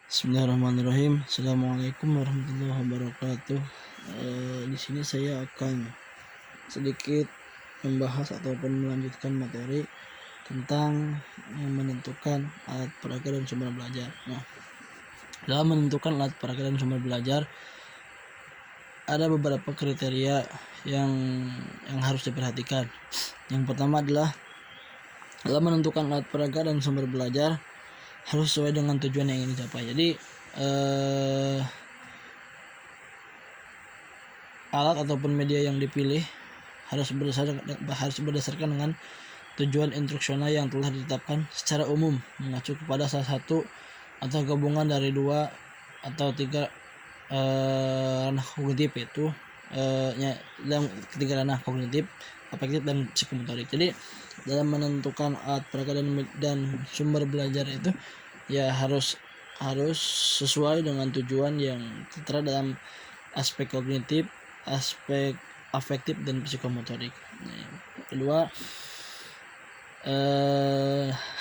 Bismillahirrahmanirrahim. Assalamualaikum warahmatullahi wabarakatuh. Di sini saya akan sedikit membahas ataupun melanjutkan materi tentang menentukan alat peraga dan sumber belajar. Nah, dalam menentukan alat peraga dan sumber belajar ada beberapa kriteria yang harus diperhatikan. Yang pertama adalah dalam menentukan alat peraga dan sumber belajar harus sesuai dengan tujuan yang ingin dicapai. Jadi alat ataupun media yang dipilih harus berdasarkan dengan tujuan instruksional yang telah ditetapkan secara umum, mengacu kepada salah satu atau gabungan dari dua atau tiga ranah kognitif, yaitu dalam ketiga ranah kognitif, afektif, dan psikomotorik. Jadi dalam menentukan alat peraga dan sumber belajar itu ya harus sesuai dengan tujuan yang tertera dalam aspek kognitif, aspek afektif, dan psikomotorik. Kedua,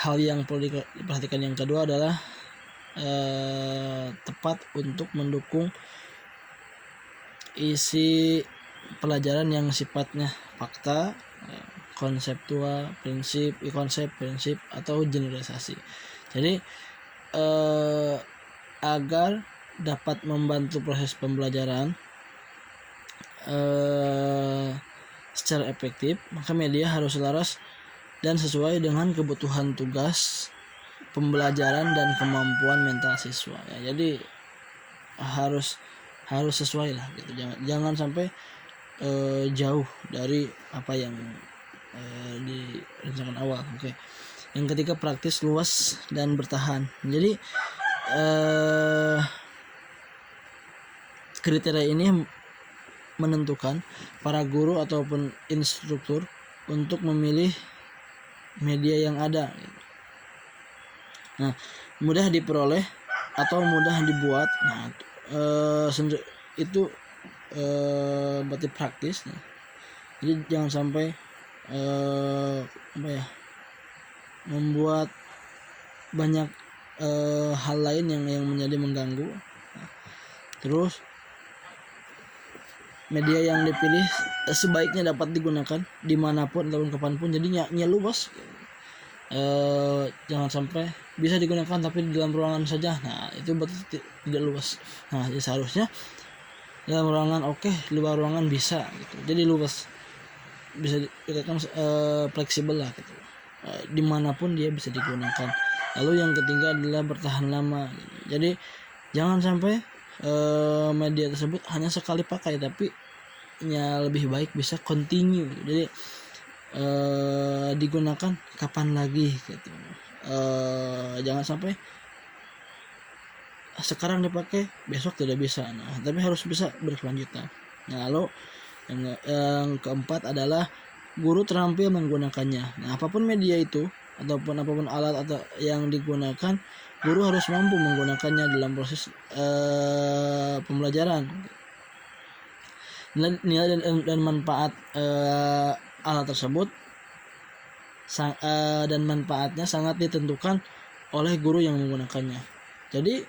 hal yang perlu diperhatikan yang kedua adalah tepat untuk mendukung isi pelajaran yang sifatnya fakta, konseptual, konsep, prinsip, atau generalisasi. Jadi agar dapat membantu proses pembelajaran secara efektif, maka media harus selaras dan sesuai dengan kebutuhan tugas pembelajaran dan kemampuan mental siswa. Ya, jadi harus sesuai lah gitu. Jangan sampai jauh dari apa yang direncanakan awal. Oke. Yang ketiga, praktis, luas, dan bertahan. Jadi kriteria ini menentukan para guru ataupun instruktur untuk memilih media yang ada. Nah, mudah diperoleh atau mudah dibuat. Nah, itu berarti praktis. Nah, jadi jangan sampai membuat banyak hal lain yang menjadi mengganggu. Nah, terus media yang dipilih sebaiknya dapat digunakan dimanapun ataupun kapanpun, jadi luas. Jangan sampai bisa digunakan tapi di dalam ruangan saja. Nah, itu berarti tidak luas. Nah, ya seharusnya dalam ruangan oke, luar ruangan bisa gitu. Jadi luas, bisa dikatakan fleksibel lah gitu. Dimanapun dia bisa digunakan. Lalu yang ketiga adalah bertahan lama. Jadi jangan sampai media tersebut hanya sekali pakai, tapi lebih baik bisa continue. Jadi digunakan kapan lagi gitu. Jangan sampai sekarang dipakai besok tidak bisa. Nah, tapi harus bisa berkelanjutan. Nah, lalu yang keempat adalah guru terampil menggunakannya. Nah, apapun media itu ataupun apapun alat atau yang digunakan, guru harus mampu menggunakannya dalam proses pembelajaran. Nilai dan manfaat alat tersebut dan manfaatnya sangat ditentukan oleh guru yang menggunakannya. Jadi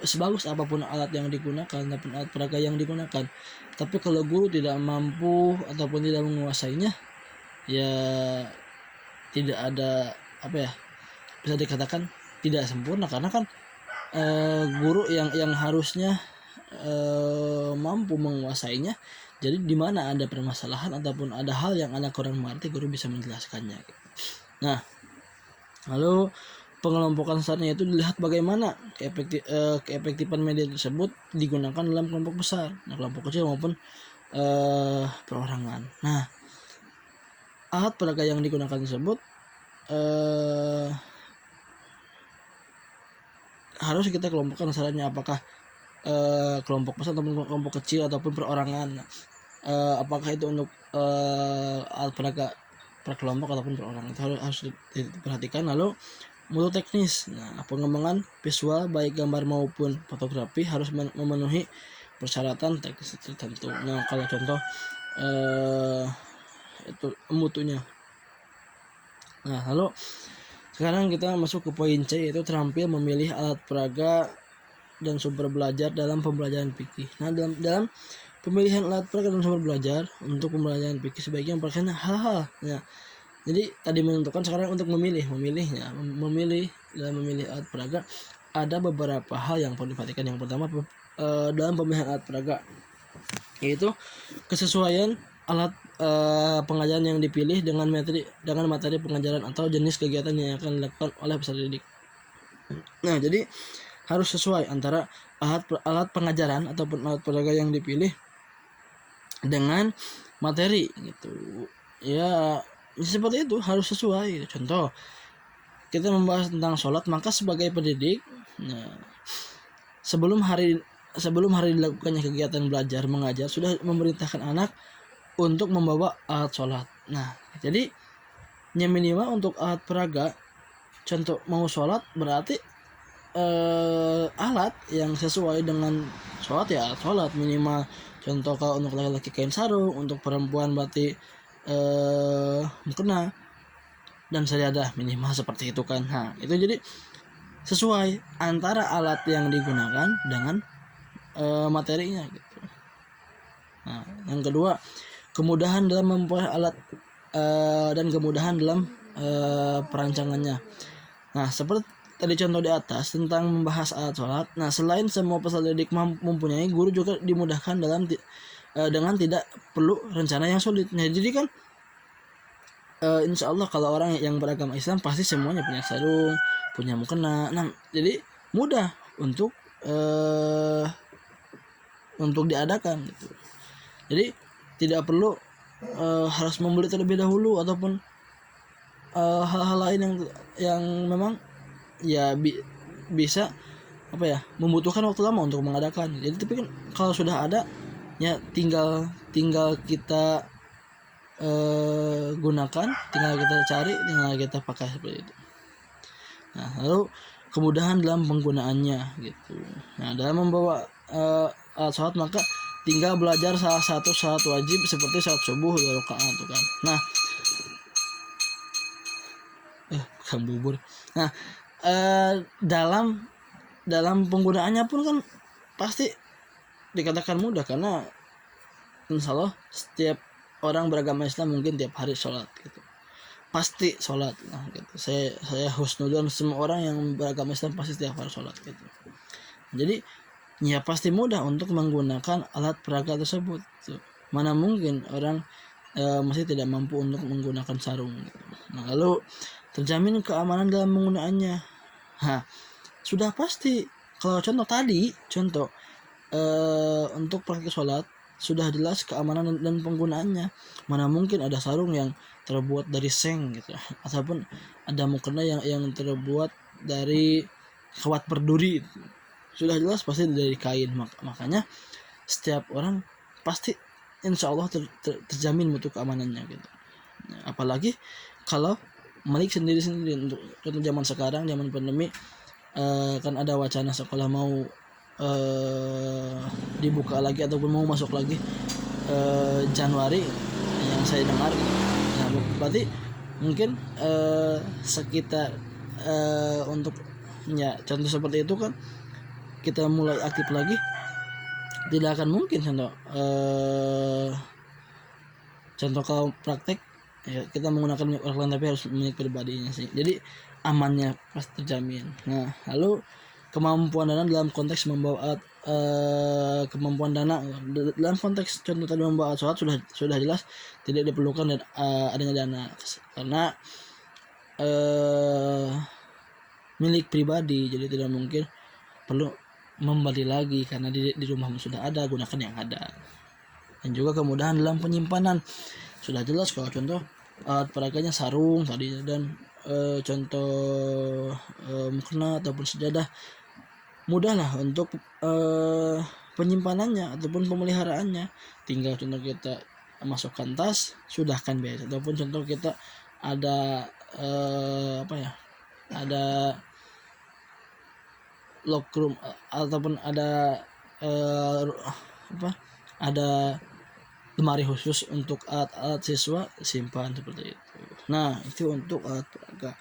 sebagus apapun alat yang digunakan ataupun alat peraga yang digunakan, tapi kalau guru tidak mampu ataupun tidak menguasainya, ya tidak ada bisa dikatakan tidak sempurna, karena kan guru yang harusnya mampu menguasainya. Jadi di mana ada permasalahan ataupun ada hal yang anak kurang mengerti, guru bisa menjelaskannya. Nah, lalu pengelompokan startnya itu dilihat bagaimana keefektifan media tersebut digunakan dalam kelompok besar, kelompok kecil maupun perorangan. Nah, alat peraga yang digunakan tersebut harus kita kelompokkan sarannya, apakah kelompok besar ataupun kelompok kecil ataupun perorangan. Apakah itu untuk alat peraga per kelompok ataupun perorangan, itu harus diperhatikan. Lalu mutu teknis. Nah, pengembangan visual baik gambar maupun fotografi harus memenuhi persyaratan teknis tertentu. Nah, kalau contoh itu mutunya. Nah, lalu Sekarang kita masuk ke poin C, yaitu terampil memilih alat peraga dan sumber belajar dalam pembelajaran fikih. Nah, dalam pemilihan alat peraga dan sumber belajar untuk pembelajaran fikih sebaiknya memperhatikan hal-hal. Ya, jadi tadi menentukan, sekarang untuk memilihnya, dalam memilih alat peraga ada beberapa hal yang perlu diperhatikan. Yang pertama, dalam pemilihan alat peraga, yaitu kesesuaian alat pengajaran yang dipilih dengan materi pengajaran atau jenis kegiatan yang akan dilakukan oleh peserta didik. Nah, jadi harus sesuai antara alat pengajaran ataupun alat peraga yang dipilih dengan materi gitu. Ya, seperti itu, harus sesuai. Contoh, kita membahas tentang sholat, maka sebagai pendidik, nah, sebelum hari dilakukannya kegiatan belajar mengajar, sudah memerintahkan anak untuk membawa alat sholat. Nah, jadi minimal untuk alat peraga, contoh mau sholat berarti alat yang sesuai dengan sholat, ya alat sholat minimal. Contoh, kalau untuk laki-laki kain sarung, untuk perempuan berarti mukena dan sajadah, minimal seperti itu kan. Nah, itu jadi sesuai antara alat yang digunakan dengan materinya gitu. Nah, yang kedua, kemudahan dalam memperoleh alat dan kemudahan dalam perancangannya. Nah, seperti tadi contoh di atas tentang membahas alat sholat. Nah, selain semua peserta didik mempunyai, guru juga dimudahkan dengan tidak perlu rencana yang sulit. Nah, jadi kan insya Allah kalau orang yang beragama Islam pasti semuanya punya sarung, punya mukena. Nah, jadi mudah untuk diadakan gitu. Jadi tidak perlu harus membeli terlebih dahulu ataupun hal-hal lain yang memang ya bisa membutuhkan waktu lama untuk mengadakan. Jadi tapi kan kalau sudah ada, ya tinggal kita gunakan, tinggal kita cari, tinggal kita pakai seperti itu. Nah, lalu kemudahan dalam penggunaannya gitu. Nah, dalam membawa alat sholat, maka tinggal belajar salah satu sholat wajib seperti sholat subuh 2 rakaat tuh kan. Nah, bukan bubur. Nah, dalam penggunaannya pun kan pasti dikatakan mudah, karena insya Allah setiap orang beragama Islam mungkin tiap hari sholat gitu, pasti sholat. Nah, gitu. Saya husnudzon, semua orang yang beragama Islam pasti tiap hari sholat gitu. Jadi ya pasti mudah untuk menggunakan alat peraga tersebut. Mana mungkin orang masih tidak mampu untuk menggunakan sarung gitu. Nah, lalu terjamin keamanan dalam penggunaannya. Sudah pasti. Kalau contoh untuk praktik sholat sudah jelas keamanan dan penggunaannya. Mana mungkin ada sarung yang terbuat dari seng gitu, ataupun ada mukena yang terbuat dari kawat berduri. Sudah jelas pasti dari kain. Makanya setiap orang pasti insya Allah terjamin mutu keamanannya gitu. Apalagi kalau Malik sendiri untuk zaman sekarang, zaman pandemi, kan ada wacana sekolah mau dibuka lagi ataupun mau masuk lagi Januari yang saya dengar. Nah, berarti mungkin sekitar untuk ya contoh seperti itu kan kita mulai aktif lagi, tidak akan mungkin contoh kalau praktek ya kita menggunakan minyak orang lain, tapi harus minyak pribadinya sih, jadi amannya pasti terjamin. Nah, lalu kemampuan dana dalam konteks membawa alat, kemampuan dana dalam konteks contoh tadi membawa alat sholat sudah jelas tidak diperlukan dan adanya dana, karena milik pribadi, jadi tidak mungkin perlu membeli lagi karena di rumah sudah ada, gunakan yang ada. Dan juga kemudahan dalam penyimpanan, sudah jelas kalau contoh alat peraganya sarung tadi, dan contoh mukena ataupun sejadah, mudahlah untuk penyimpanannya ataupun pemeliharaannya. Tinggal contoh kita masukkan tas, sudah kan beres. Ataupun contoh kita ada ada lockroom ataupun ada ada lemari khusus untuk alat-alat siswa, simpan seperti itu. Nah, itu untuk alat peraga.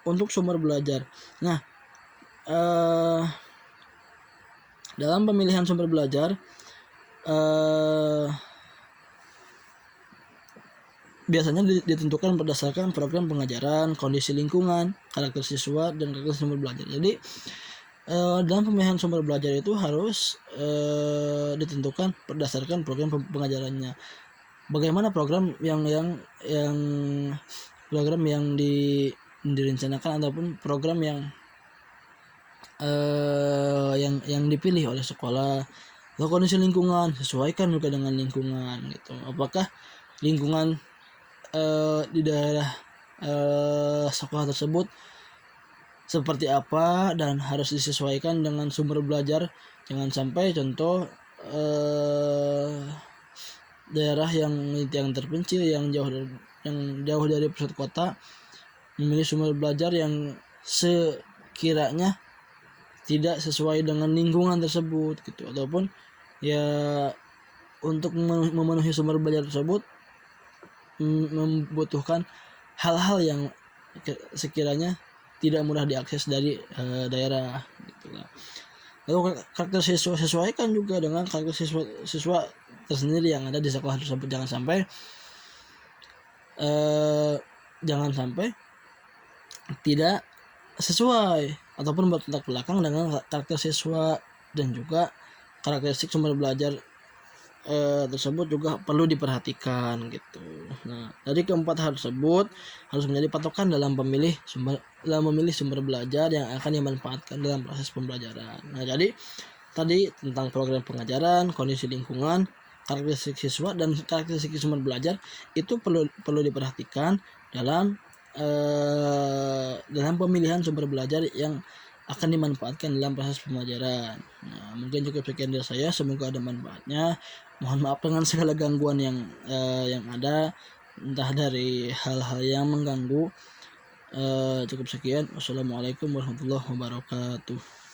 untuk sumber belajar. Nah, dalam pemilihan sumber belajar biasanya ditentukan berdasarkan program pengajaran, kondisi lingkungan, karakter siswa, dan karakter sumber belajar. Jadi dalam pemilihan sumber belajar itu harus ditentukan berdasarkan program pengajarannya. Bagaimana program yang program yang direncanakan ataupun program yang dipilih oleh sekolah. Lalu kondisi lingkungan, sesuaikan juga dengan lingkungan gitu. Apakah lingkungan di daerah sekolah tersebut seperti apa dan harus disesuaikan dengan sumber belajar. Jangan sampai contoh daerah yang terpencil, yang jauh dari pusat kota, memilih sumber belajar yang sekiranya tidak sesuai dengan lingkungan tersebut gitu, ataupun ya untuk memenuhi sumber belajar tersebut membutuhkan hal-hal yang sekiranya tidak mudah diakses dari daerah gitu lah. Lalu karakter siswa sesuaikan juga dengan karakter siswa tersendiri yang ada di sekolah tersebut. Jangan sampai tidak sesuai ataupun bertolak belakang dengan karakter siswa, dan juga karakteristik sumber belajar tersebut juga perlu diperhatikan gitu. Nah, dari keempat hal tersebut harus menjadi patokan dalam memilih sumber belajar yang akan dimanfaatkan dalam proses pembelajaran. Nah, jadi tadi tentang program pengajaran, kondisi lingkungan, karakteristik siswa, dan karakteristik sumber belajar itu perlu diperhatikan dalam pemilihan sumber belajar yang akan dimanfaatkan dalam proses pembelajaran. Nah, mungkin cukup sekian dari saya, semoga ada manfaatnya. Mohon maaf dengan segala gangguan yang ada, entah dari hal-hal yang mengganggu. Cukup sekian. Wassalamualaikum warahmatullahi wabarakatuh.